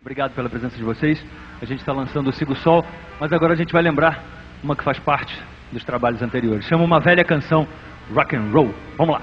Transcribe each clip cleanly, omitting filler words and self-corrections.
Obrigado pela presença de vocês. A gente está lançando o Siga o Sol, mas agora a gente vai lembrar uma que faz parte dos trabalhos anteriores. Chama uma velha canção, Rock and Roll. Vamos lá.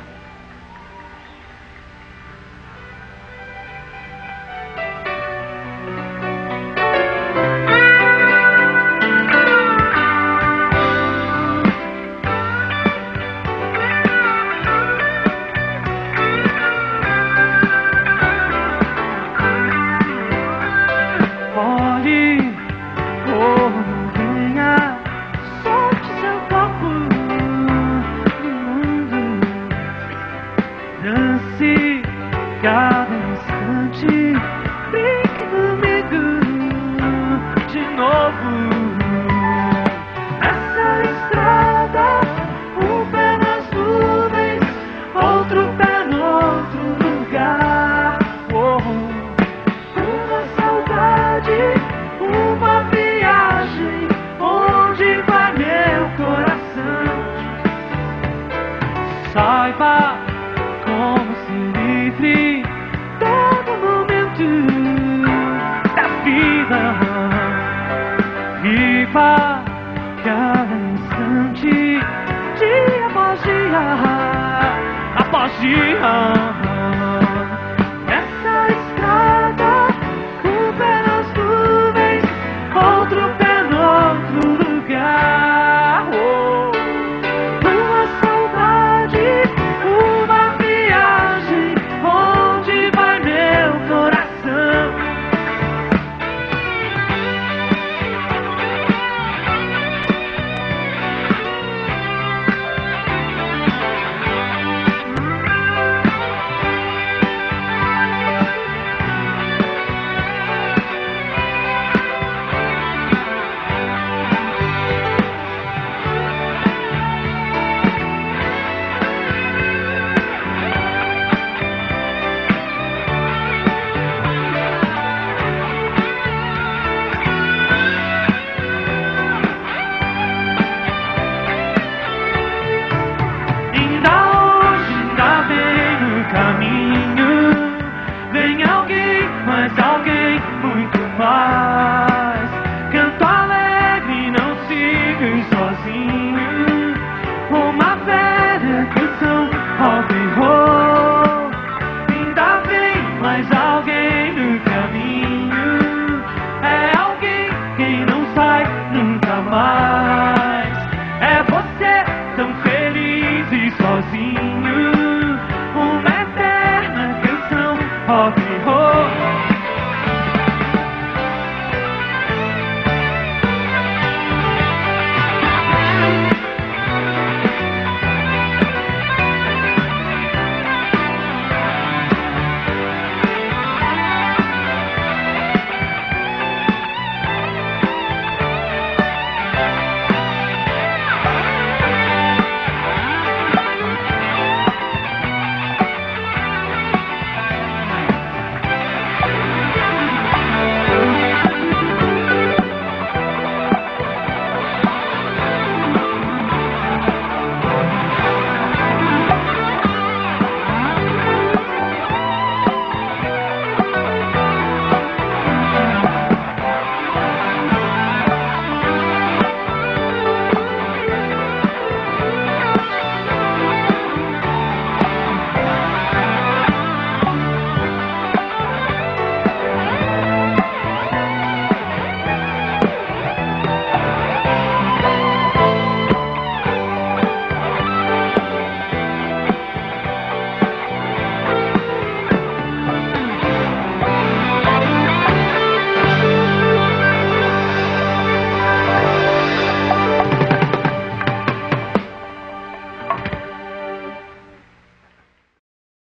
Dance cada instante, brinque comigo de novo. Essa estrada, um pé nas nuvens, outro pé no outro lugar. Uma saudade, uma viagem, onde vai meu coração? Saiba como ser livre todo momento da vida. Viva cada instante, dia após dia, após dia.